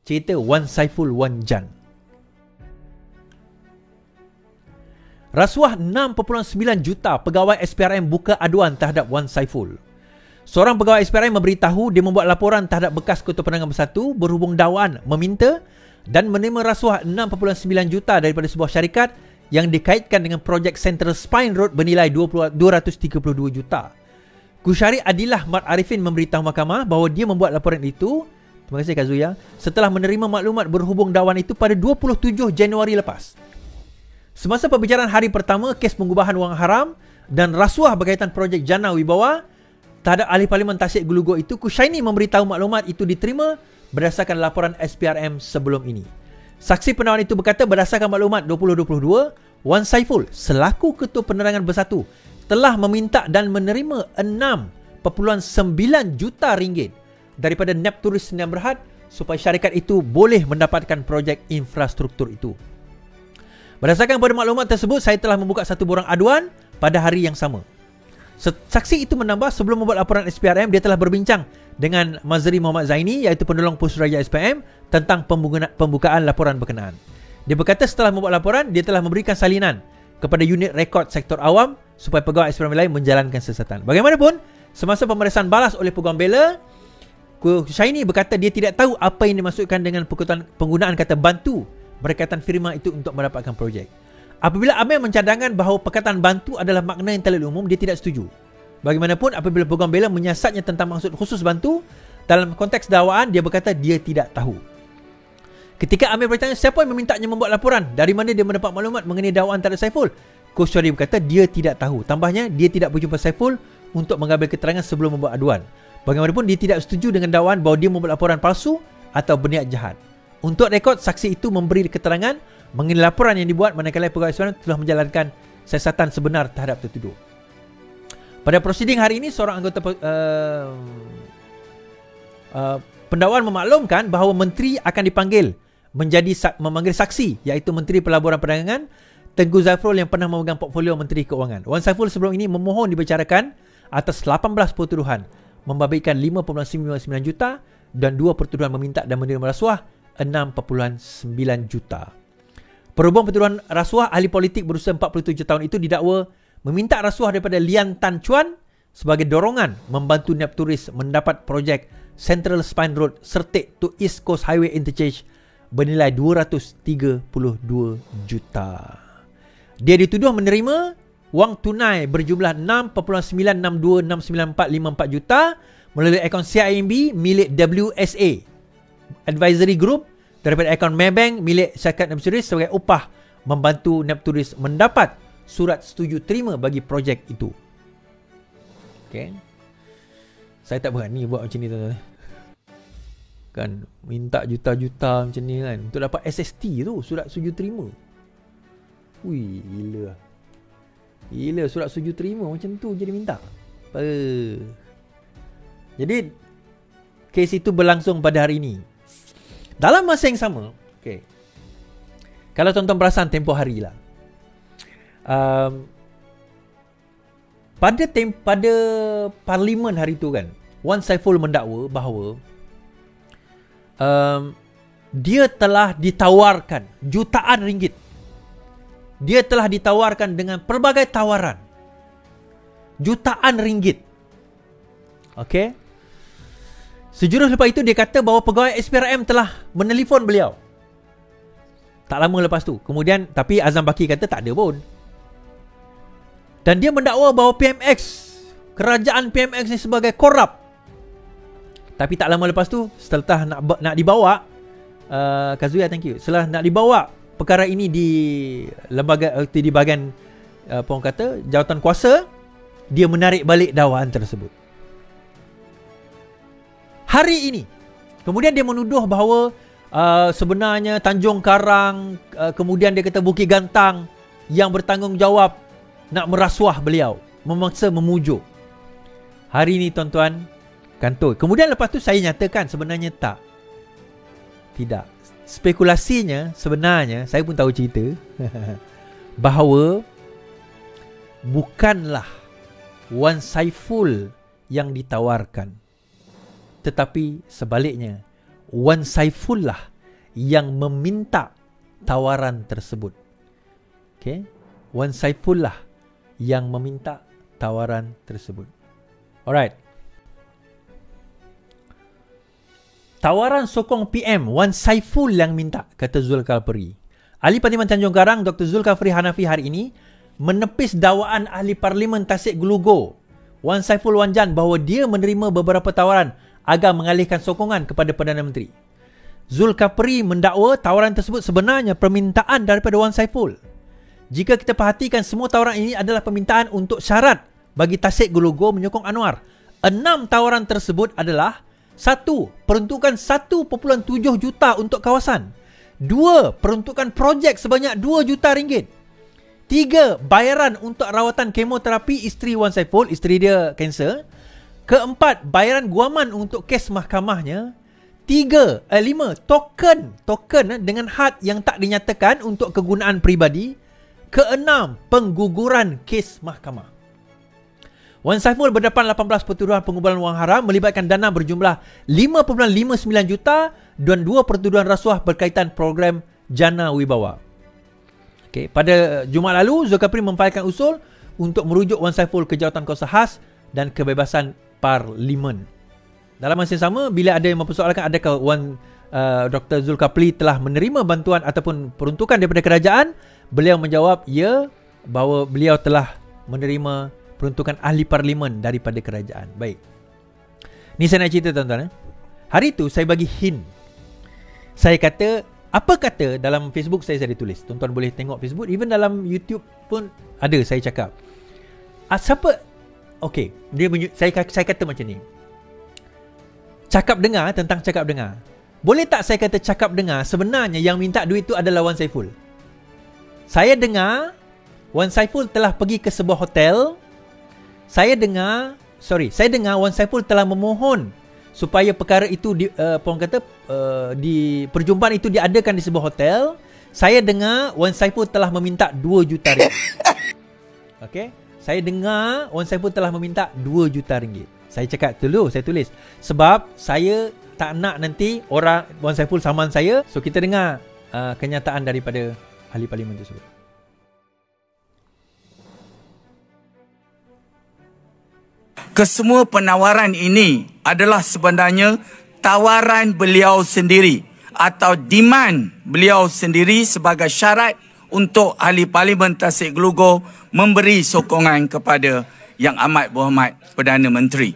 cerita Wan Saiful Wan Jan. Rasuah 6.9 juta pegawai SPRM buka aduan terhadap Wan Saiful. Seorang pegawai SPRM memberitahu dia membuat laporan terhadap bekas Ketua Penerangan Bersatu berhubung dakwaan meminta dan menerima rasuah 6.9 juta daripada sebuah syarikat yang dikaitkan dengan projek Central Spine Road bernilai 232 juta. Kusyari Adilah Mat Arifin memberitahu mahkamah bahawa dia membuat laporan itu, terima kasih Kazuya, setelah menerima maklumat berhubung dakwaan itu pada 27 Januari lepas. Semasa pembicaraan hari pertama kes pengubahan wang haram dan rasuah berkaitan projek Jannah Wibawa terhadap ahli Parlimen Tasik Geluguk itu, Kushaini memberitahu maklumat itu diterima berdasarkan laporan SPRM sebelum ini. Saksi penawaran itu berkata berdasarkan maklumat 2022, Wan Saiful selaku Ketua Penerangan Bersatu telah meminta dan menerima 6.9 juta ringgit daripada Nepturis Sdn Bhd supaya syarikat itu boleh mendapatkan projek infrastruktur itu. Berdasarkan pada maklumat tersebut, saya telah membuka satu borang aduan pada hari yang sama. Saksi itu menambah sebelum membuat laporan SPRM, dia telah berbincang dengan Mazri Muhammad Zaini iaitu penolong Pusraja SPM tentang pembukaan laporan berkenaan. Dia berkata setelah membuat laporan, dia telah memberikan salinan kepada unit rekod sektor awam supaya pegawai SPRM lain menjalankan siasatan. Bagaimanapun, semasa pemeriksaan balas oleh peguam bela, Kushaini berkata dia tidak tahu apa yang dimaksudkan dengan penggunaan kata bantu berkaitan firma itu untuk mendapatkan projek. Apabila Amir mencadangkan bahawa perkataan bantu adalah makna yang terlalu umum, dia tidak setuju. Bagaimanapun, apabila peguam bela menyiasatnya tentang maksud khusus bantu dalam konteks dakwaan, dia berkata dia tidak tahu. Ketika Amir bertanya siapa yang memintanya membuat laporan, dari mana dia mendapat maklumat mengenai dakwaan terhadap Saiful, Kushaini berkata dia tidak tahu. Tambahnya, dia tidak berjumpa Saiful untuk mengambil keterangan sebelum membuat aduan. Bagaimanapun, dia tidak setuju dengan dakwaan bahawa dia membuat laporan palsu atau berniat jahat. Untuk rekod, saksi itu memberi keterangan mengenai laporan yang dibuat manakala pegawai SPRM telah menjalankan siasatan sebenar terhadap tertuduh. Pada prosiding hari ini, seorang anggota pendakwaan memaklumkan bahawa menteri akan dipanggil memanggil saksi iaitu Menteri Pelaburan Perdagangan Tengku Zafrul yang pernah memegang portfolio Menteri Keuangan. Wan Saiful sebelum ini memohon dibicarakan atas 18 pertuduhan membabitkan 5.99 juta dan 2 pertuduhan meminta dan menerima rasuah 6.9 juta. Perhubung pertuduhan rasuah, ahli politik berusia 47 tahun itu didakwa meminta rasuah daripada Lian Tan Chuan sebagai dorongan membantu Nepturis mendapat projek Central Spine Road Sertik to East Coast Highway Interchange bernilai 232 juta. Dia dituduh menerima wang tunai berjumlah 6.962695454 juta melalui akaun CIMB milik WSA Advisory Group daripada akaun Maybank milik syarikat Nepturis sebagai upah membantu Nepturis mendapat surat setuju terima bagi projek itu. Okay. Saya tak berani buat macam ni, tuan-tuan. Kan minta juta-juta macam ni kan untuk dapat SST tu, surat setuju terima. Wih, gila. Gila, surat setuju terima macam tu jadi minta. Jadi kes itu berlangsung pada hari ini. Dalam masa yang sama, okay, kalau tuan-tuan perasan tempoh hari lah, pada parlimen hari itu kan, Wan Saiful mendakwa bahawa dia telah ditawarkan jutaan ringgit. Dia telah ditawarkan dengan pelbagai tawaran, jutaan ringgit. Okay. Sejurus lepas itu dia kata bahawa pegawai SPRM telah menelefon beliau tak lama lepas tu. Kemudian tapi Azam Baki kata tak ada pun. Dan dia mendakwa bahawa kerajaan PMX ni sebagai korup. Tapi tak lama lepas tu, setelah nak dibawa, Kazuya, thank you. Setelah nak dibawa perkara ini di lembaga, di bahagian apa orang kata, jawatan kuasa, dia menarik balik dakwaan tersebut. Hari ini, kemudian dia menuduh bahawa sebenarnya Tanjung Karang, kemudian dia kata Bukit Gantang yang bertanggungjawab nak merasuah beliau, memaksa memujuk. Hari ini tuan-tuan, kantor. Kemudian lepas tu saya nyatakan sebenarnya tak. Tidak. Spekulasinya sebenarnya, saya pun tahu cerita bahawa bukanlah Wan Saiful yang ditawarkan, tetapi sebaliknya Wan Saiful lah yang meminta tawaran tersebut. Okay. Wan Saiful lah yang meminta tawaran tersebut. Alright. Tawaran sokong PM, Wan Saiful yang minta, kata Zulkifli. Ahli Parlimen Tanjung Karang, Dr. Zulkifli Hanafi hari ini menepis dakwaan Ahli Parlimen Tasik Glugo, Wan Saiful Wanjan, bahawa dia menerima beberapa tawaran agar mengalihkan sokongan kepada Perdana Menteri. Zulkifli mendakwa tawaran tersebut sebenarnya permintaan daripada Wan Saiful. Jika kita perhatikan, semua tawaran ini adalah permintaan untuk syarat bagi Tasik Glugo menyokong Anwar. 6 tawaran tersebut adalah: 1. Peruntukan 1.7 juta untuk kawasan. 2. Peruntukan projek sebanyak 2 juta ringgit. 3. Bayaran untuk rawatan kemoterapi isteri Wan Saiful, isteri dia kanser. 4. Bayaran guaman untuk kes mahkamahnya. 5. Token dengan had yang tak dinyatakan untuk kegunaan peribadi. 6. Pengguguran kes mahkamah. Wan Saiful berdepan 18 pertuduhan pengumpulan wang haram melibatkan dana berjumlah 5.59 juta dan 2 pertuduhan rasuah berkaitan program Jana Wibawa. Okay. Pada Jumaat lalu, Zulkifli memfailkan usul untuk merujuk Wan Saiful ke jawatan kuasa khas dan kebebasan parlimen. Dalam masa yang sama, bila ada yang mempersoalkan adakah Dr. Zulkifli telah menerima bantuan ataupun peruntukan daripada kerajaan, beliau menjawab ya, bahawa beliau telah menerima peruntukan ahli parlimen daripada kerajaan. Baik. Ni saya nak cerita tuan-tuan. Hari tu saya bagi hint. Saya kata, apa kata dalam Facebook saya tulis. Tuan-tuan boleh tengok Facebook, even dalam YouTube pun ada saya cakap. Siapa? Okey, saya kata macam ni. Cakap dengar tentang cakap dengar. Boleh tak saya kata cakap dengar sebenarnya yang minta duit tu adalah Wan Saiful? Saya dengar Wan Saiful telah pergi ke sebuah hotel. Saya dengar Wan Saiful telah memohon supaya perkara itu di perjumpaan itu diadakan di sebuah hotel. Saya dengar Wan Saiful telah meminta 2 juta ringgit. Okey, saya dengar Wan Saiful telah meminta 2 juta ringgit. Saya cakap dulu, saya tulis sebab saya tak nak nanti orang Wan Saiful saman saya. So kita dengar kenyataan daripada ahli parlimen tersebut. Kesemua penawaran ini adalah sebenarnya tawaran beliau sendiri atau demand beliau sendiri sebagai syarat untuk ahli parlimen Tasik Glugo memberi sokongan kepada Yang Amat Berhormat Perdana Menteri.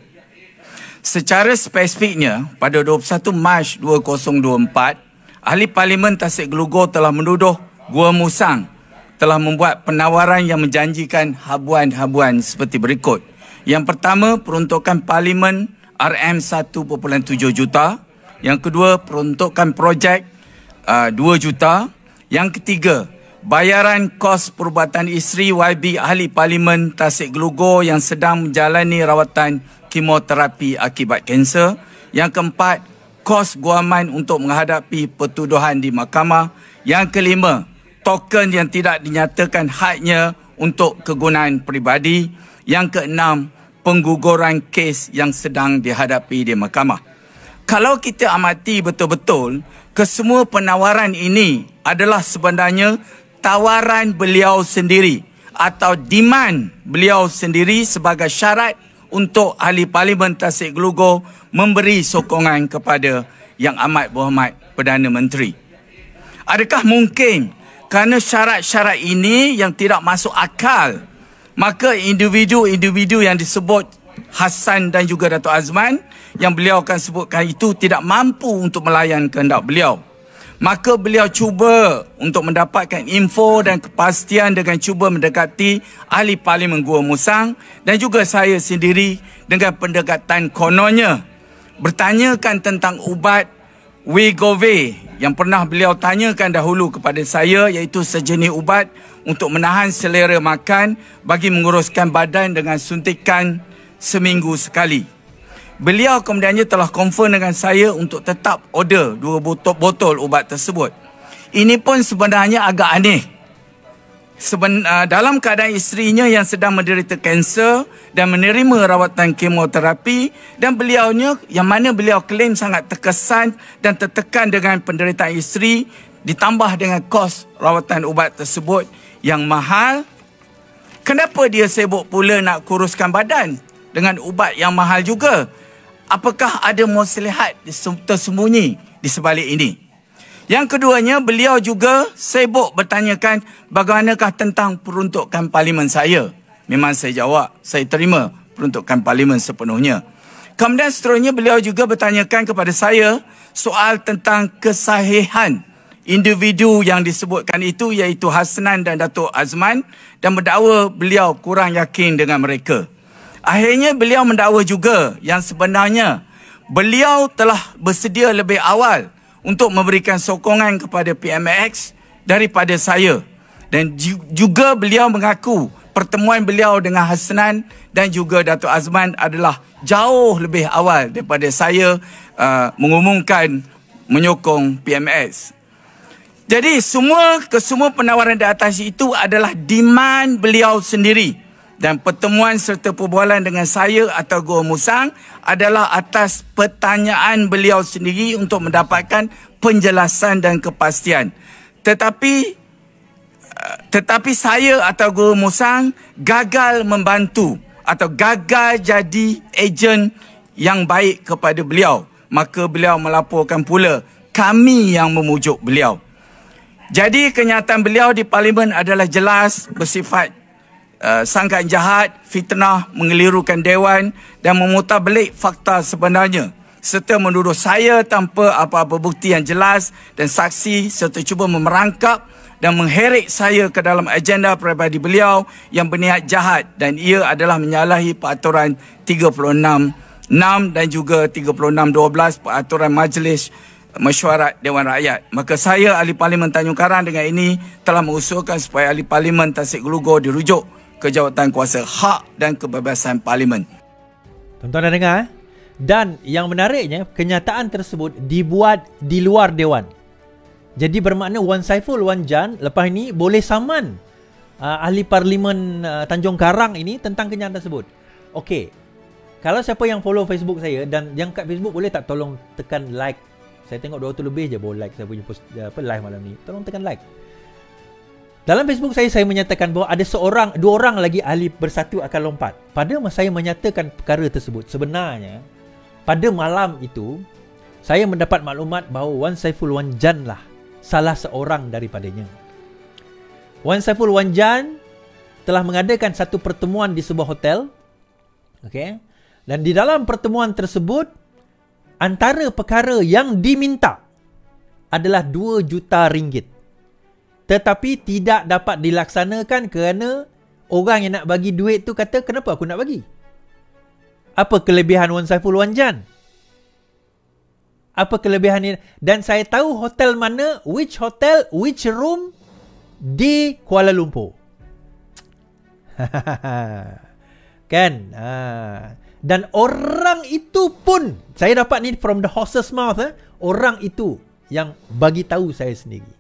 Secara spesifiknya, pada 21 Mac 2024, ahli parlimen Tasik Glugo telah menuduh Gua Musang telah membuat penawaran yang menjanjikan habuan-habuan seperti berikut. Yang pertama, peruntukan parlimen RM1.7 juta. Yang kedua, peruntukan projek 2 juta. Yang ketiga, bayaran kos perubatan isteri YB ahli parlimen Tasik Glugo yang sedang menjalani rawatan kemoterapi akibat kanser. Yang keempat, kos guaman untuk menghadapi pertuduhan di mahkamah. Yang kelima, token yang tidak dinyatakan hadnya untuk kegunaan peribadi. Yang keenam, pengguguran kes yang sedang dihadapi di mahkamah. Kalau kita amati betul-betul, kesemua penawaran ini adalah sebenarnya tawaran beliau sendiri atau demand beliau sendiri sebagai syarat untuk ahli parlimen Tasik Glugo memberi sokongan kepada Yang Amat Berhormat Perdana Menteri. Adakah mungkin kerana syarat-syarat ini yang tidak masuk akal, maka individu-individu yang disebut Hassan dan juga Dato' Azman yang beliau akan sebutkan itu tidak mampu untuk melayan kehendak beliau? Maka beliau cuba untuk mendapatkan info dan kepastian dengan cuba mendekati ahli parlimen Gua Musang dan juga saya sendiri dengan pendekatan kononnya. Bertanyakan tentang ubat Wegovy yang pernah beliau tanyakan dahulu kepada saya, iaitu sejenis ubat untuk menahan selera makan bagi menguruskan badan dengan suntikan seminggu sekali. Beliau kemudiannya telah confirm dengan saya untuk tetap order 2 botol ubat tersebut. Ini pun sebenarnya agak aneh. dalam keadaan isterinya yang sedang menderita kanser dan menerima rawatan kemoterapi, dan beliaunya yang mana beliau klaim sangat terkesan dan tertekan dengan penderitaan isteri ditambah dengan kos rawatan ubat tersebut yang mahal. Kenapa dia sibuk pula nak kuruskan badan dengan ubat yang mahal juga? Apakah ada maslahat tersembunyi di sebalik ini? Yang keduanya, beliau juga sibuk bertanyakan bagaimanakah tentang peruntukan parlimen saya. Memang saya jawab, saya terima peruntukan parlimen sepenuhnya. Kemudian seterusnya beliau juga bertanyakan kepada saya soal tentang kesahihan individu yang disebutkan itu, iaitu Hasnan dan Datuk Azman, dan mendakwa beliau kurang yakin dengan mereka. Akhirnya beliau mendakwa juga yang sebenarnya beliau telah bersedia lebih awal untuk memberikan sokongan kepada PMX daripada saya. Dan juga beliau mengaku pertemuan beliau dengan Hasnan dan juga Datuk Azman adalah jauh lebih awal daripada saya mengumumkan menyokong PMX. Jadi kesemua penawaran di atas itu adalah demand beliau sendiri. Dan pertemuan serta perbualan dengan saya atau Guru Musang adalah atas pertanyaan beliau sendiri untuk mendapatkan penjelasan dan kepastian. Tetapi saya atau Guru Musang gagal membantu atau gagal jadi ejen yang baik kepada beliau. Maka beliau melaporkan pula kami yang memujuk beliau. Jadi kenyataan beliau di parlimen adalah jelas bersifat sangkaan jahat, fitnah, mengelirukan dewan dan memutarbelik fakta sebenarnya, serta menuduh saya tanpa apa-apa bukti yang jelas dan saksi, serta cuba memerangkap dan mengheret saya ke dalam agenda peribadi beliau yang berniat jahat, dan ia adalah menyalahi peraturan 36(6) dan juga 36(12) peraturan Majlis Mesyuarat Dewan Rakyat. Maka saya, Ahli Parlimen Tanjung Karang, dengan ini telah mengusulkan supaya Ahli Parlimen Tasik Gelugor dirujuk ke jawatan kuasa hak dan kebebasan parlimen. Tuan-tuan dah dengar? Dan yang menariknya, kenyataan tersebut dibuat di luar dewan. Jadi bermakna Wan Saiful Wan Jan lepas ini boleh saman Ahli Parlimen Tanjung Karang ini tentang kenyataan tersebut. Okey. Kalau siapa yang follow Facebook saya dan yang kat Facebook, boleh tak tolong tekan like. Saya tengok 200 lebih je baru like saya punya post, live malam ni. Tolong tekan like. Dalam Facebook saya menyatakan bahawa ada dua orang lagi ahli Bersatu akan lompat. Pada masa saya menyatakan perkara tersebut, sebenarnya pada malam itu saya mendapat maklumat bahawa Wan Saiful Wan Jan lah salah seorang daripadanya. Wan Saiful Wan Jan telah mengadakan satu pertemuan di sebuah hotel. Okey. Dan di dalam pertemuan tersebut, antara perkara yang diminta adalah 2 juta ringgit. Tetapi tidak dapat dilaksanakan kerana orang yang nak bagi duit tu kata, kenapa aku nak bagi? Apa kelebihan Wan Saiful Wan Jan? Apa kelebihan ini? Dan saya tahu hotel mana, which hotel, which room di Kuala Lumpur. Kan? Dan orang itu pun, saya dapat ni from the horse's mouth, orang itu yang bagi tahu saya sendiri.